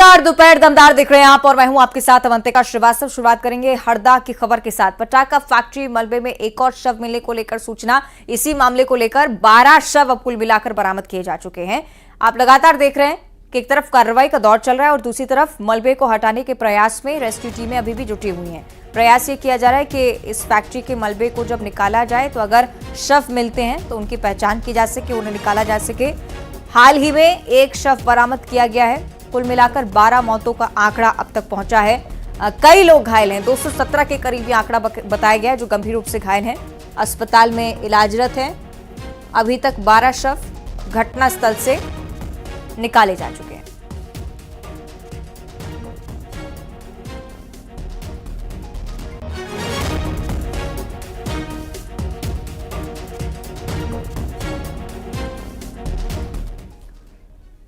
नमस्कार, दोपहर दमदार दिख रहे हैं आप और मैं हूं आपके साथ अवंतिका श्रीवास्तव। शुरुआत करेंगे हरदा की खबर के साथ। पटाखा फैक्ट्री मलबे में एक और शव मिलने को लेकर सूचना। इसी मामले को लेकर 12 शव अब कुल मिलाकर बरामद किए जा चुके हैं। आप लगातार देख रहे हैं कि एक तरफ कार्रवाई का दौर चल रहा है और दूसरी तरफ मलबे को हटाने के प्रयास में रेस्क्यू टीमें अभी भी जुटी हुई हैं। प्रयास ये किया जा रहा है कि इस फैक्ट्री के मलबे को जब निकाला जाए तो अगर शव मिलते हैं तो उनकी पहचान की जा सके, उन्हें निकाला जा सके। हाल ही में एक शव बरामद किया गया है। कुल मिलाकर 12 मौतों का आंकड़ा अब तक पहुंचा है। कई लोग घायल हैं। 217 के करीब ये आंकड़ा बताया गया है जो गंभीर रूप से घायल हैं, अस्पताल में इलाजरत हैं। अभी तक 12 शव घटनास्थल से निकाले जा चुके हैं।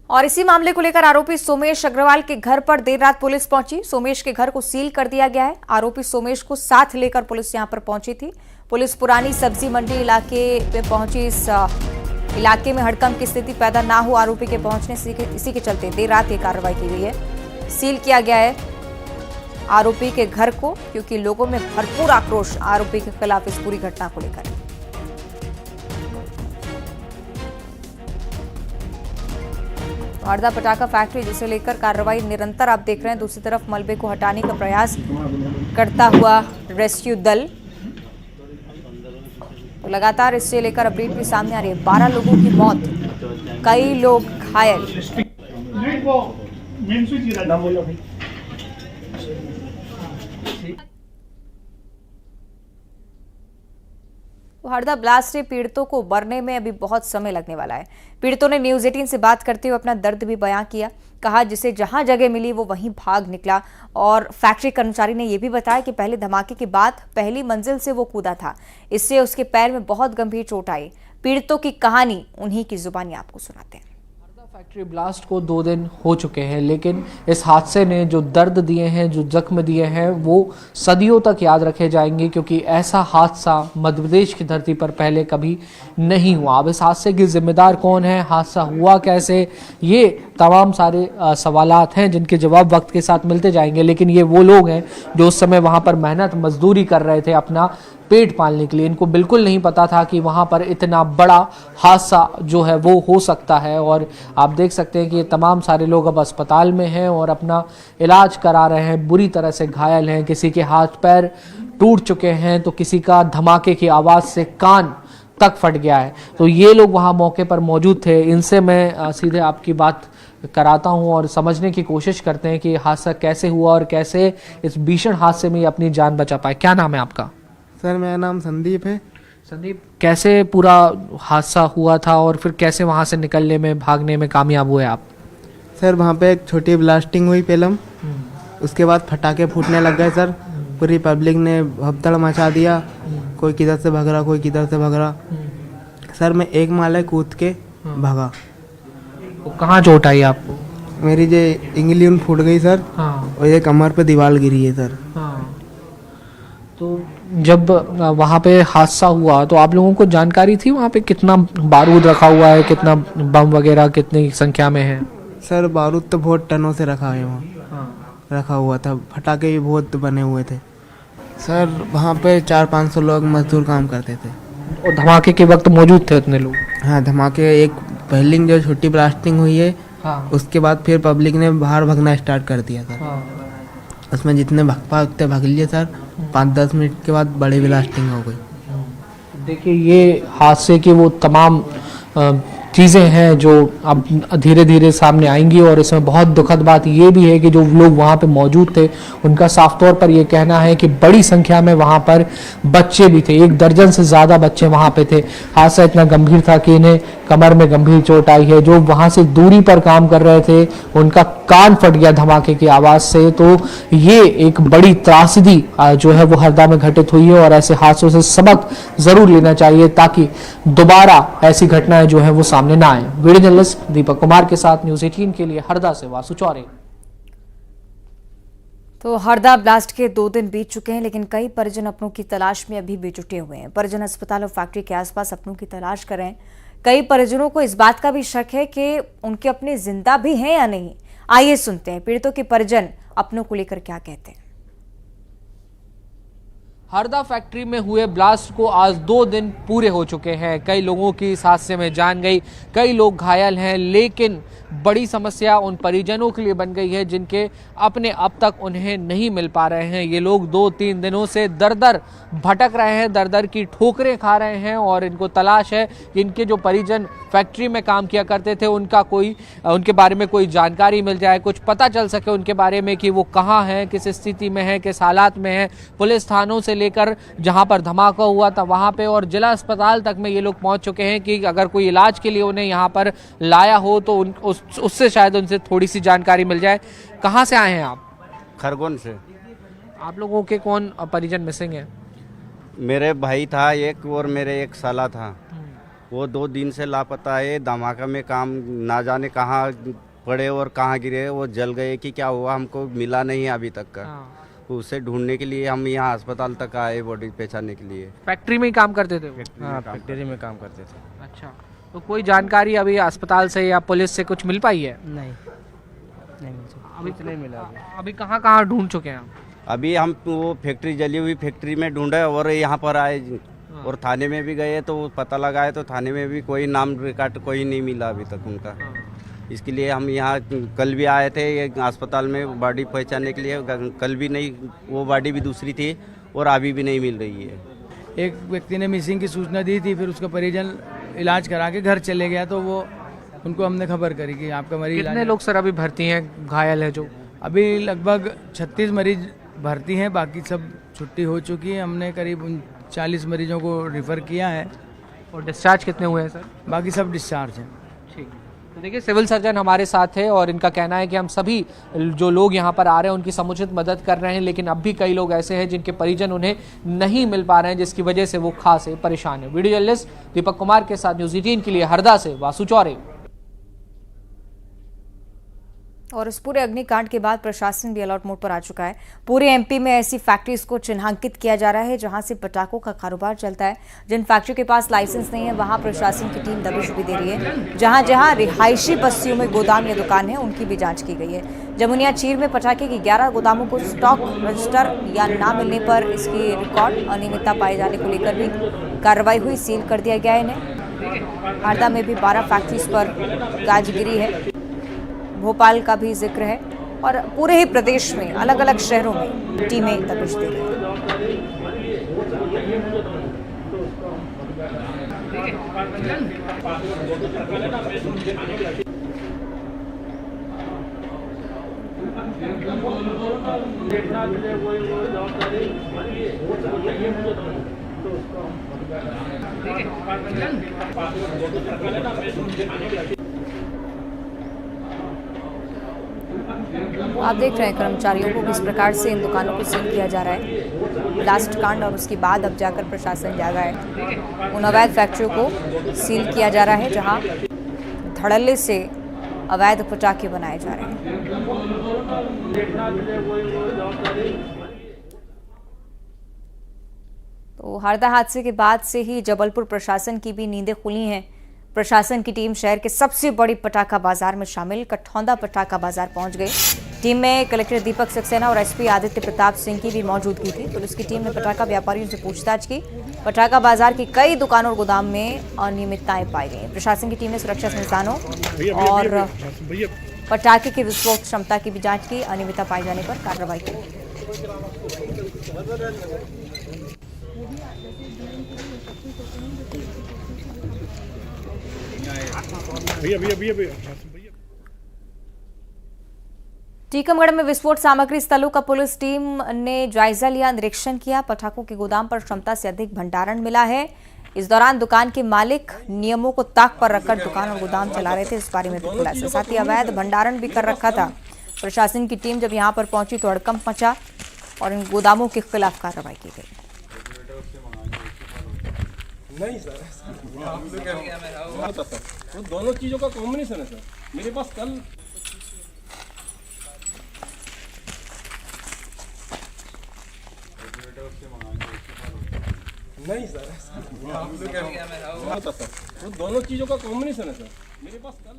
और इसी मामले को लेकर आरोपी सोमेश अग्रवाल के घर पर देर रात पुलिस पहुंची। सोमेश के घर को सील कर दिया गया है। आरोपी सोमेश को साथ लेकर पुलिस यहां पर पहुंची थी। पुलिस पुरानी सब्जी मंडी इलाके में पहुंची। इस इलाके में हड़कंप की स्थिति पैदा ना हो आरोपी के पहुंचने से इसी के चलते देर रात ये कार्रवाई की गई है। सील किया गया है आरोपी के घर को, क्योंकि लोगों में भरपूर आक्रोश आरोपी के खिलाफ इस पूरी घटना को लेकर। हरदा पटाखा फैक्ट्री जिसे लेकर कार्रवाई निरंतर आप देख रहे हैं। दूसरी तरफ मलबे को हटाने का प्रयास करता हुआ रेस्क्यू दल। तो लगातार इससे लेकर अपडेट भी सामने आ रही है। 12 लोगों की मौत, कई लोग घायल। हरदा ब्लास्ट से पीड़ितों को उबरने में अभी बहुत समय लगने वाला है। पीड़ितों ने न्यूज़ 18 से बात करते हुए अपना दर्द भी बयां किया। कहा जिसे जहां जगह मिली वो वहीं भाग निकला। और फैक्ट्री कर्मचारी ने यह भी बताया कि पहले धमाके के बाद पहली मंजिल से वो कूदा था। इससे उसके पैर में बहुत गंभीर चोट आई। पीड़ितों की कहानी उन्हीं की जुबानी आपको सुनाते हैं। फैक्ट्री ब्लास्ट को 2 दिन हो चुके हैं, लेकिन इस हादसे ने जो दर्द दिए हैं, जो जख्म दिए हैं, वो सदियों तक याद रखे जाएंगे, क्योंकि ऐसा हादसा मध्य प्रदेश की धरती पर पहले कभी नहीं हुआ। अब इस हादसे के जिम्मेदार कौन है, हादसा हुआ कैसे, ये तमाम सारे सवालात हैं जिनके जवाब वक्त के साथ मिलते जाएंगे। लेकिन ये वो लोग हैं जो उस समय वहाँ पर मेहनत मजदूरी कर रहे थे अपना पेट पालने के लिए। इनको बिल्कुल नहीं पता था कि वहाँ पर इतना बड़ा हादसा जो है वो हो सकता है। और आप देख सकते हैं कि ये तमाम सारे लोग अब अस्पताल में हैं और अपना इलाज करा रहे हैं। बुरी तरह से घायल हैं, किसी के हाथ पैर टूट चुके हैं, तो किसी का धमाके की आवाज़ से कान तक फट गया है। तो ये लोग वहाँ मौके पर मौजूद थे। इनसे मैं सीधे आपकी बात कराता हूँ और समझने की कोशिश करते हैं कि हादसा कैसे हुआ और कैसे इस भीषण हादसे में अपनी जान बचा पाए। क्या नाम है आपका? सर मेरा नाम संदीप है। संदीप, कैसे पूरा हादसा हुआ था और फिर कैसे वहाँ से निकलने में, भागने में कामयाब हुए आप? सर वहाँ पे एक छोटी ब्लास्टिंग हुई पहले, उसके बाद फटाके फूटने लग गए सर। पूरी पब्लिक ने भगदड़ मचा दिया। कोई किधर से भाग रहा, कोई किधर से भाग रहा। सर मैं एक माले कूद के भागा। तो कहाँ चोट आई आपको? मेरी जो इंगली फूट गई सर। हाँ। और ये कमर पे दीवार गिरी है सर। हाँ। तो जब वहाँ पे हादसा हुआ तो आप लोगों को जानकारी थी वहाँ पे कितना बारूद रखा हुआ है, कितना बम वगैरह कितनी संख्या में है? सर बारूद तो बहुत टनों से रखा है वहाँ। हाँ। रखा हुआ था। फटाके भी बहुत बने हुए थे सर। वहाँ पे 400-500 लोग मजदूर काम करते थे। और धमाके के वक्त मौजूद थे उतने लोग? हाँ, धमाके एक पहली जो छोटी ब्लास्टिंग हुई है। हाँ। उसके बाद फिर पब्लिक ने बाहर भागना स्टार्ट कर दिया सर। हाँ। उसमें जितने भाग पाए उतने भाग लिए सर। 5-10 मिनट के बाद बड़ी ब्लास्टिंग हो गई। देखिए, ये हादसे की वो तमाम चीज़ें हैं जो अब धीरे धीरे सामने आएंगी। और इसमें बहुत दुखद बात ये भी है कि जो लोग वहाँ पे मौजूद थे उनका साफ तौर पर ये कहना है कि बड़ी संख्या में वहाँ पर बच्चे भी थे। 1 दर्जन से ज़्यादा बच्चे वहाँ पे थे। हादसा इतना गंभीर था कि इन्हें कमर में गंभीर चोट आई है। जो वहाँ से दूरी पर काम कर रहे थे उनका कान फट गया धमाके की आवाज़ से। तो ये एक बड़ी त्रासदी जो है वो हरदा में घटित हुई है। और ऐसे हादसों से सबक ज़रूर लेना चाहिए ताकि दोबारा ऐसी घटनाएं जो है वो सामने ना आए। वीडियो जर्नलिस्ट दीपक कुमार के साथ न्यूज़ 18 के लिए हरदा से वासु चौरे। तो हरदा ब्लास्ट के 2 दिन बीत चुके हैं, लेकिन कई परिजन अपनों की तलाश में अभी भी जुटे हुए हैं। परिजन अस्पताल और फैक्ट्री के आसपास अपनों की तलाश कर रहे हैं। कई परिजनों को इस बात का भी शक है कि उनके अपने जिंदा भी हैं या नहीं। आइए सुनते हैं पीड़ितों के परिजन अपनों को लेकर क्या कहते हैं। हरदा फैक्ट्री में हुए ब्लास्ट को आज 2 दिन पूरे हो चुके हैं। कई लोगों की इस हादसे में जान गई, कई लोग घायल हैं, लेकिन बड़ी समस्या उन परिजनों के लिए बन गई है जिनके अपने अब तक उन्हें नहीं मिल पा रहे हैं। ये लोग 2-3 दिनों से दर दर भटक रहे हैं, दर दर की ठोकरें खा रहे हैं और इनको तलाश है कि इनके जो परिजन फैक्ट्री में काम किया करते थे उनके बारे में कोई जानकारी मिल जाए, कुछ पता चल सके उनके बारे में कि वो कहाँ हैं, किस स्थिति में हैं, किस हालात में हैं। पुलिस थानों से लेकर जहां पर धमाका हुआ था वहां पे और जिला अस्पताल तक में ये लोग पहुंच चुके हैं कि अगर कोई इलाज के लिए उन्हें यहां पर लाया हो तो उससे शायद उनसे थोड़ी सी जानकारी मिल जाए। कहां से आए हैं आप? खरगोन से। आप लोगों के कौन परिजन मिसिंग है? मेरे भाई था एक और मेरे एक साला था, वो 2 दिन से लापता है। धमाका में काम ना जाने कहाँ पड़े और कहाँ गिरे, वो जल गए कि क्या हुआ हमको मिला नहीं अभी तक का। उसे ढूंढने के लिए हम यहाँ अस्पताल तक आए बॉडी पहचानने के लिए। फैक्ट्री में ही काम करते थे वो? हाँ, फैक्ट्री में काम करते थे। अच्छा, तो कोई जानकारी अभी अस्पताल से या पुलिस से कुछ मिल पाई है? नहीं अभी तो नहीं मिला। अभी कहाँ कहाँ ढूंढ चुके हैं आप? अभी हम वो फैक्ट्री जली हुई फैक्ट्री में ढूंढे और यहाँ पर आए और थाने में भी गए तो पता लगाए तो थाने में भी कोई नाम रिकॉर्ड कोई नहीं मिला अभी तक उनका। इसके लिए हम यहाँ कल भी आए थे ये अस्पताल में बॉडी पहचानने के लिए। कल भी नहीं, वो बॉडी भी दूसरी थी और अभी भी नहीं मिल रही है। एक व्यक्ति ने मिसिंग की सूचना दी थी, फिर उसका परिजन इलाज करा के घर चले गया तो वो उनको हमने खबर करी कि आपका मरीज। कितने लोग सर अभी भर्ती हैं, घायल है जो? अभी लगभग 36 मरीज भर्ती हैं, बाकी सब छुट्टी हो चुकी है। हमने करीब 40 मरीजों को रिफ़र किया है। और डिस्चार्ज कितने हुए हैं सर? बाकी सब डिस्चार्ज हैं। ठीक, तो देखिए सिविल सर्जन हमारे साथ है और इनका कहना है कि हम सभी जो लोग यहाँ पर आ रहे हैं उनकी समुचित मदद कर रहे हैं, लेकिन अब भी कई लोग ऐसे हैं जिनके परिजन उन्हें नहीं मिल पा रहे हैं, जिसकी वजह से वो खासे परेशान है। वीडियो जर्नलिस्ट दीपक कुमार के साथ न्यूज़ 18 के लिए हरदा से वासु चौरे। और इस पूरे अग्निकांड के बाद प्रशासन भी अलर्ट मोड पर आ चुका है। पूरे एमपी में ऐसी फैक्ट्रीज को चिन्हांकित किया जा रहा है जहां से पटाखों का कारोबार चलता है। जिन फैक्ट्री के पास लाइसेंस नहीं है वहां प्रशासन की टीम दबिश भी दे रही है। जहां जहां रिहायशी बस्तियों में गोदाम या दुकान है उनकी भी जांच की गई है। जमुनिया चीर में पटाखे की 11 गोदामों को स्टॉक रजिस्टर या ना मिलने पर इसकी रिकॉर्ड अनियमितता पाए जाने को लेकर भी कार्रवाई हुई, सील कर दिया गया इन्हें। हरदा में भी 12 फैक्ट्रीज पर गाज गिरी है। भोपाल का भी जिक्र है और पूरे ही प्रदेश में अलग अलग शहरों में टीमें दबिश दे रही आप देख रहे हैं कर्मचारियों को किस प्रकार से इन दुकानों को सील किया जा रहा है। ब्लास्ट कांड और उसके बाद अब जाकर प्रशासन जागा है। उन अवैध फैक्ट्रियों को सील किया जा रहा है जहां धड़ल्ले से अवैध पटाखे बनाए जा रहे हैं। तो हरदा हादसे के बाद से ही जबलपुर प्रशासन की भी नींदें खुली हैं। प्रशासन की टीम शहर के सबसे बड़ी पटाखा बाजार में शामिल कठौंदा पटाखा बाजार पहुंच गई। टीम में कलेक्टर दीपक सक्सेना और एसपी आदित्य प्रताप सिंह की भी मौजूदगी थी। पुलिस की टीम ने पटाखा व्यापारियों से पूछताछ की। पटाखा बाजार की कई दुकानों और गोदाम में अनियमितताएं पाई गई। प्रशासन की टीम ने सुरक्षा संस्थानों और पटाखे की विस्फोट क्षमता की भी जांच की। अनियमितता पाए जाने पर कार्रवाई की। टीकमगढ़ में विस्फोट सामग्री स्थलों का पुलिस टीम ने जायजा लिया, निरीक्षण किया। पटाखों के गोदाम पर क्षमता से अधिक भंडारण मिला है। इस दौरान दुकान के मालिक नियमों को ताक पर रखकर दुकान और गोदाम चला रहे थे, इस बारे में भी खुलासा। साथ ही अवैध भंडारण भी कर रखा था। प्रशासन की टीम जब यहां पर पहुंची तो हड़कंप मचा और इन गोदामों के खिलाफ कार्रवाई की गई। नहीं सर, वो दोनों चीजों का कॉम्बिनेशन है सर। मेरे पास कल नहीं सर, वो दोनों चीजों का कॉम्बिनेशन है सर। मेरे पास कल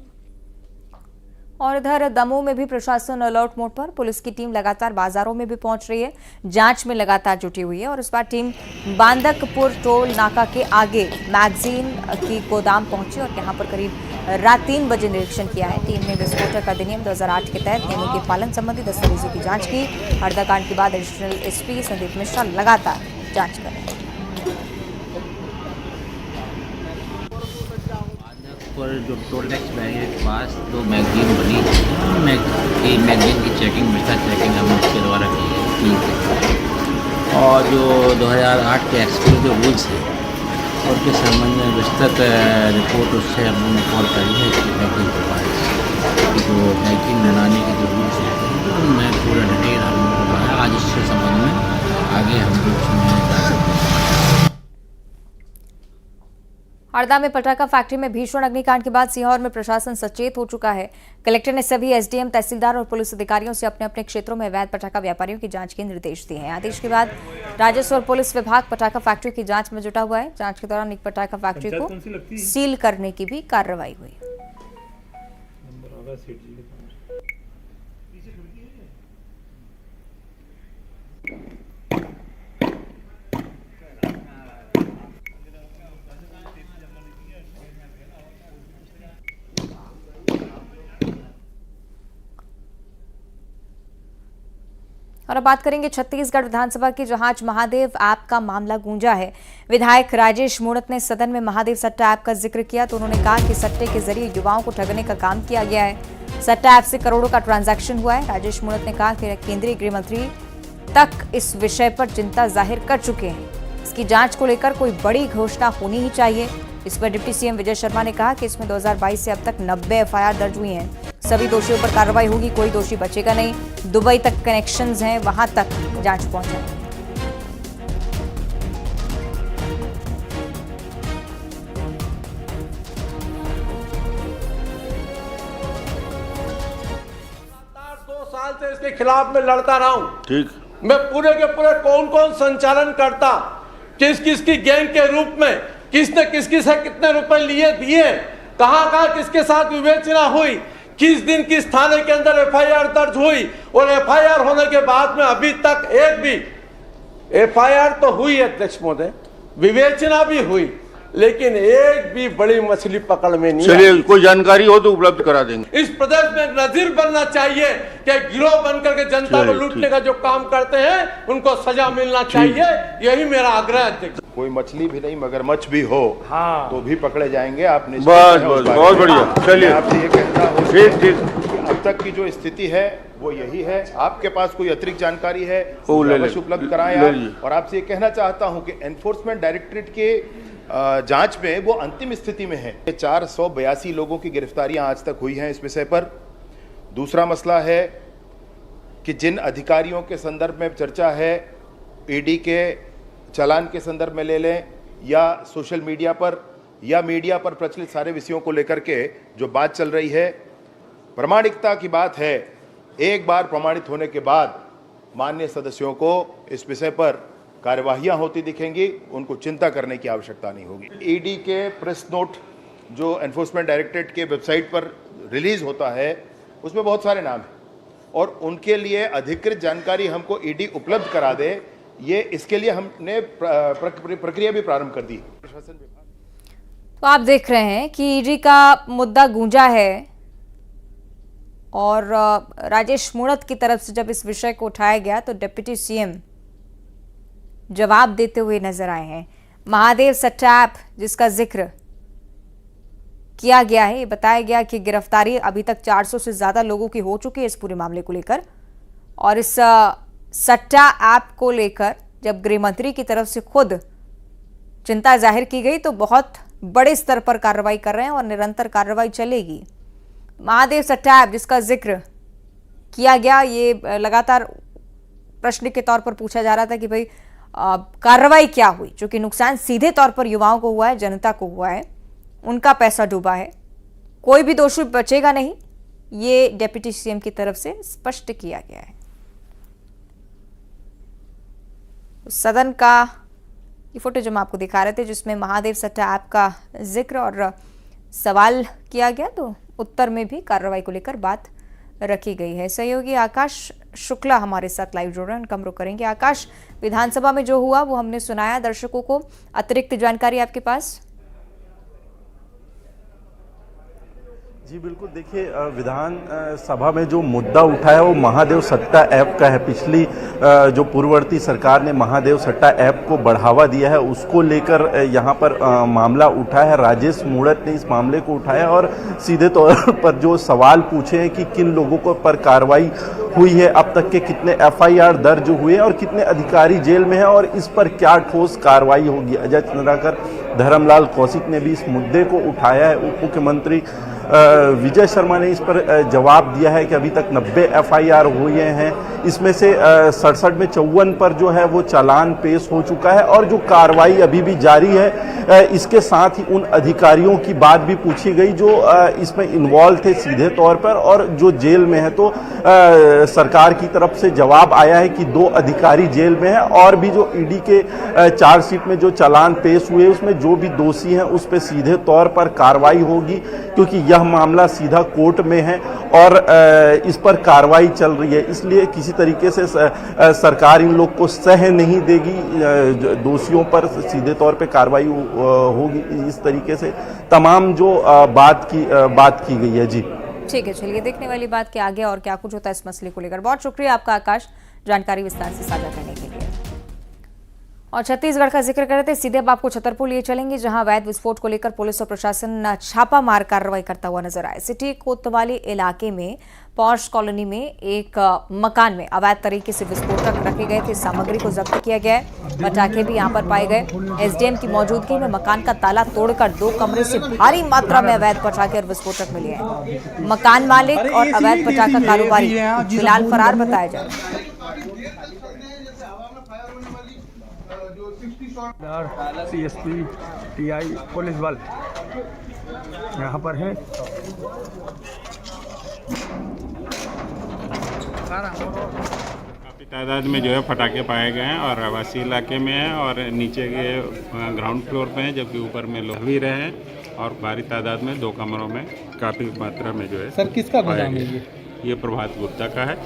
और इधर दमोह में भी प्रशासन अलर्ट मोड पर। पुलिस की टीम लगातार बाजारों में भी पहुंच रही है, जांच में लगातार जुटी हुई है। और इस बार टीम बांदकपुर टोल नाका के आगे मैगजीन की गोदाम पहुंची और यहां पर करीब रात 3 बजे निरीक्षण किया है। टीम ने विस्फोटक अधिनियम 2008 के तहत नियमों के पालन संबंधी दस्तावेजों की जांच की। हरदा कांड के बाद एडिशनल एसपी संदीप मिश्रा लगातार जांच कर रहे हैं। पर जो टोल टैक्स बैरियर के पास 2 मैगजीन बनी, मैगजीन की चेकिंग मिर्चा चेकिंग हम उसके द्वारा की और जो 2008 के एक्सक्लूसिव रूल्स हैं और के संबंध में विस्तृत रिपोर्ट उससे हमने कॉल करी है कि मैगजीन के पास जो मैगजीन बनाने के जो रूल्स हैं उनमें पूरा डिटेल हम लोगों को है। आज इसके संबंध में आगे हम लोग उसमें जा सकते हैं। हरदा में पटाखा फैक्ट्री में भीषण अग्निकांड के बाद सीहोर में प्रशासन सचेत हो चुका है। कलेक्टर ने सभी एसडीएम, तहसीलदार और पुलिस अधिकारियों से अपने अपने क्षेत्रों में अवैध पटाखा व्यापारियों की जांच के निर्देश दिए हैं। आदेश के बाद राजस्व और पुलिस विभाग पटाखा फैक्ट्री की जांच में जुटा हुआ है। जांच के दौरान एक पटाखा फैक्ट्री को सील करने की भी कार्रवाई हुई। और अब बात करेंगे छत्तीसगढ़ विधानसभा की, जहां आज महादेव ऐप का मामला गूंजा है। विधायक राजेश मूणत ने सदन में महादेव सट्टा ऐप का जिक्र किया तो उन्होंने कहा कि सट्टे के जरिए युवाओं को ठगने का काम किया गया है। सट्टा ऐप से करोड़ों का ट्रांजैक्शन हुआ है। राजेश मूणत ने कहा कि केंद्रीय गृह मंत्री तक इस विषय पर चिंता जाहिर कर चुके हैं। इसकी जांच को लेकर कोई बड़ी घोषणा होनी ही चाहिए। इस पर डिप्टी सीएम विजय शर्मा ने कहा कि इसमें 2022 से अब तक 90 एफआईआर दर्ज हुई हैं। सभी दोषियों पर कार्रवाई होगी, कोई दोषी बचेगा नहीं। दुबई तक कनेक्शंस हैं, वहां तक जांच पहुंचाएगी। साल से इसके खिलाफ मैं लड़ता रहा हूं। ठीक, मैं पूरे के पूरे कौन कौन संचालन करता, किस किस की गैंग के रूप में, किसने किस किस से कितने रुपए लिए दिए, कहां कहां किसके साथ विवेचना हुई, किस दिन किस थाने के अंदर एफआईआर दर्ज हुई और एफआईआर होने के बाद में अभी तक एक भी एफआईआर तो हुई अध्यक्ष महोदय, विवेचना भी हुई, लेकिन एक भी बड़ी मछली पकड़ में नहीं। चलिए, कोई जानकारी हो तो उपलब्ध करा देंगे। इस प्रदेश में एक नजीर बनना चाहिए कि गिरोह बनकर के जनता को लूटने का जो काम करते हैं उनको सजा मिलना चाहिए। यही मेरा आग्रह है। कोई मछली भी नहीं मगरमच्छ भी हो तो भी पकड़े जाएंगे। आप बस बहुत बढ़िया। चलिए, आपसे ये कहता हूँ ठीक। अब तक की जो स्थिति है वो यही है। आपके पास कोई अतिरिक्त जानकारी है अवश्य उपलब्ध कराएं आप। और आपसे ये कहना चाहता हूँ कि एनफोर्समेंट डायरेक्टरेट के जांच में वो अंतिम स्थिति में है। 482 लोगों की गिरफ्तारियां आज तक हुई हैं इस विषय पर। दूसरा मसला है कि जिन अधिकारियों के संदर्भ में चर्चा है, ईडी के चालान के संदर्भ में ले लें या सोशल मीडिया पर या मीडिया पर प्रचलित सारे विषयों को लेकर के जो बात चल रही है, प्रामाणिकता की बात है। एक बार प्रमाणित होने के बाद माननीय सदस्यों को इस विषय पर कार्यवाहियां होती दिखेंगी, उनको चिंता करने की आवश्यकता नहीं होगी। ईडी के प्रेस नोट जो एनफोर्समेंट डायरेक्टरेट के वेबसाइट पर रिलीज होता है उसमें बहुत सारे नाम हैं और उनके लिए अधिकृत जानकारी हमको ईडी उपलब्ध करा दे, ये इसके लिए हमने प्रक्रिया भी प्रारंभ कर दी। तो आप देख रहे हैं कि ईडी का मुद्दा गूंजा है और राजेश मूणत की तरफ से जब इस विषय को उठाया गया तो डिप्टी सीएम जवाब देते हुए नजर आए हैं। महादेव सट्टा ऐप जिसका जिक्र किया गया है, ये बताया गया कि गिरफ्तारी अभी तक 400 से ज्यादा लोगों की हो चुकी है इस पूरे मामले को लेकर। और इस सट्टा ऐप को लेकर जब गृह मंत्री की तरफ से खुद चिंता जाहिर की गई तो बहुत बड़े स्तर पर कार्रवाई कर रहे हैं और निरंतर कार्रवाई चलेगी। महादेव सट्टा ऐप जिसका जिक्र किया गया, ये लगातार प्रश्न के तौर पर पूछा जा रहा था कि भाई कार्रवाई क्या हुई, क्योंकि नुकसान सीधे तौर पर युवाओं को हुआ है, जनता को हुआ है, उनका पैसा डूबा है, कोई भी दोषी बचेगा नहीं, ये डिप्टी सीएम की तरफ से स्पष्ट किया गया है। सदन का ये फुटेज हम आपको दिखा रहे थे जिसमें महादेव सट्टा ऐप का जिक्र और सवाल किया गया, तो उत्तर में भी कार्रवाई को लेकर बात रखी गई है। सहयोगी आकाश शुक्ला हमारे साथ लाइव जुड़ रहे हैं, उनका हम रुख करेंगे। आकाश, विधानसभा में जो हुआ वो हमने सुनाया दर्शकों को, अतिरिक्त जानकारी आपके पास? जी बिल्कुल, देखिए विधान सभा में जो मुद्दा उठा है वो महादेव सट्टा ऐप का है। पिछली जो पूर्ववर्ती सरकार ने महादेव सट्टा ऐप को बढ़ावा दिया है उसको लेकर यहाँ पर मामला उठा है। राजेश मूणत ने इस मामले को उठाया और सीधे तौर पर जो सवाल पूछे हैं कि किन लोगों को पर कार्रवाई हुई है, अब तक के कितने FIR दर्ज हुए हैं और कितने अधिकारी जेल में हैं और इस पर क्या ठोस कार्रवाई होगी। अजय चंद्राकर, धर्मलाल कौशिक ने भी इस मुद्दे को उठाया है। उप मुख्यमंत्री विजय शर्मा ने इस पर जवाब दिया है कि अभी तक 90 FIR हुए हैं, इसमें से 67 में 54 पर जो है वो चालान पेश हो चुका है और जो कार्रवाई अभी भी जारी है। इसके साथ ही उन अधिकारियों की बात भी पूछी गई जो इसमें इन्वॉल्व थे सीधे तौर पर और जो जेल में है। तो सरकार की तरफ से जवाब आया है कि 2 अधिकारी जेल में हैं और भी जो ईडी के चार्जशीट में जो चालान पेश हुए उसमें जो भी दोषी हैं उस पर सीधे तौर पर कार्रवाई होगी, क्योंकि यह मामला सीधा कोर्ट में है और इस पर कार्रवाई चल रही है। इसलिए किसी तरीके से सरकार इन लोग को सह नहीं देगी, दोषियों पर सीधे तौर पे कार्रवाई होगी। इस तरीके से तमाम जो बात की गई है। जी ठीक है, चलिए देखने वाली बात के आगे और क्या कुछ होता है इस मसले को लेकर। बहुत शुक्रिया आपका आकाश, जानकारी विस्तार से साझा करने के लिए। और छत्तीसगढ़ का जिक्र कर रहे थे, सीधे अब आपको छतरपुर लिए चलेंगे जहां अवैध विस्फोट को लेकर पुलिस और प्रशासन छापामार कार्रवाई करता हुआ नजर आया। सिटी कोतवाली इलाके में पॉश कॉलोनी में एक मकान में अवैध तरीके से विस्फोटक रखे गए थे, सामग्री को जब्त किया गया है। पटाखे भी यहां पर पाए गए। SDM की मौजूदगी में मकान का ताला तोड़कर 2 कमरे से भारी मात्रा में अवैध पटाखे और विस्फोटक मिले हैं। मकान मालिक और अवैध पटाखा कारोबारी फिलहाल फरार बताया जा रहा है। CSP TI पुलिस बल यहाँ पर है। काफ़ी तादाद में जो है पटाखे पाए गए हैं और आवासीय इलाके में है और नीचे के ग्राउंड फ्लोर पे हैं, जबकि ऊपर में लोग भी रहे हैं और भारी तादाद में 2 कमरों में काफ़ी मात्रा में जो है। सर किसका गोदाम है ये? प्रभात गुप्ता का है,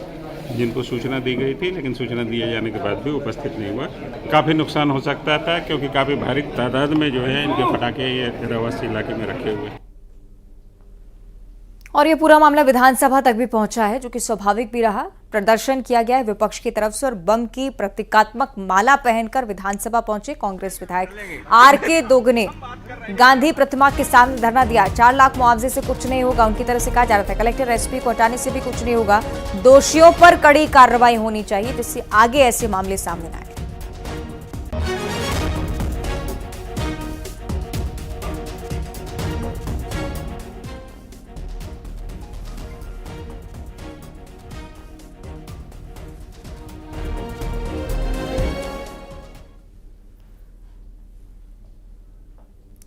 जिनको सूचना दी गई थी लेकिन सूचना दिए जाने के बाद भी उपस्थित नहीं हुआ। काफ़ी नुकसान हो सकता था क्योंकि काफ़ी भारी तादाद में जो है इनके पटाखे ये रहवासी इलाके में रखे हुए। और ये पूरा मामला विधानसभा तक भी पहुंचा है, जो कि स्वाभाविक भी रहा। प्रदर्शन किया गया है विपक्ष की तरफ से और बम की प्रतीकात्मक माला पहनकर विधानसभा पहुंचे कांग्रेस विधायक RK दोग ने गांधी प्रतिमा के सामने धरना दिया। 4 लाख मुआवजे से कुछ नहीं होगा, उनकी तरफ से कहा जा रहा था। कलेक्टर SP को हटाने से भी कुछ नहीं होगा, दोषियों पर कड़ी कार्रवाई होनी चाहिए जिससे आगे ऐसे मामले सामने न आए।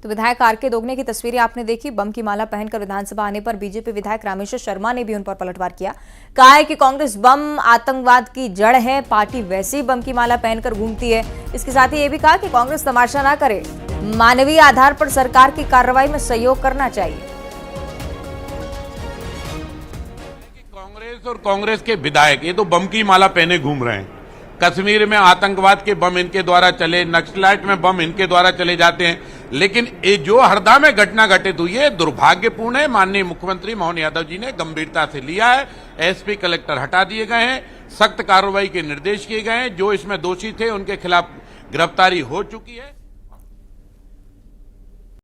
तो विधायक RK दोगने की तस्वीरें आपने देखी। बम की माला पहनकर विधानसभा आने पर बीजेपी विधायक रामेश्वर शर्मा ने भी उन पर पलटवार किया। कहा है कि कांग्रेस बम आतंकवाद की जड़ है, पार्टी वैसे ही बम की माला पहनकर घूमती है। इसके साथ ही ये भी कहा कि कांग्रेस तमाशा ना करे, मानवीय आधार पर सरकार की कार्रवाई में सहयोग करना चाहिए। कांग्रेस और कांग्रेस के विधायक ये तो बम की माला पहने घूम रहे हैं। कश्मीर में आतंकवाद के बम इनके द्वारा चले, नक्सलाइट में बम इनके द्वारा चले जाते हैं, लेकिन ये जो हरदा में घटना घटित हुई है दुर्भाग्यपूर्ण है। माननीय मुख्यमंत्री मोहन यादव जी ने गंभीरता से लिया है। SP कलेक्टर हटा दिए गए हैं, सख्त कार्रवाई के निर्देश किए गए हैं। जो इसमें दोषी थे उनके खिलाफ गिरफ्तारी हो चुकी है।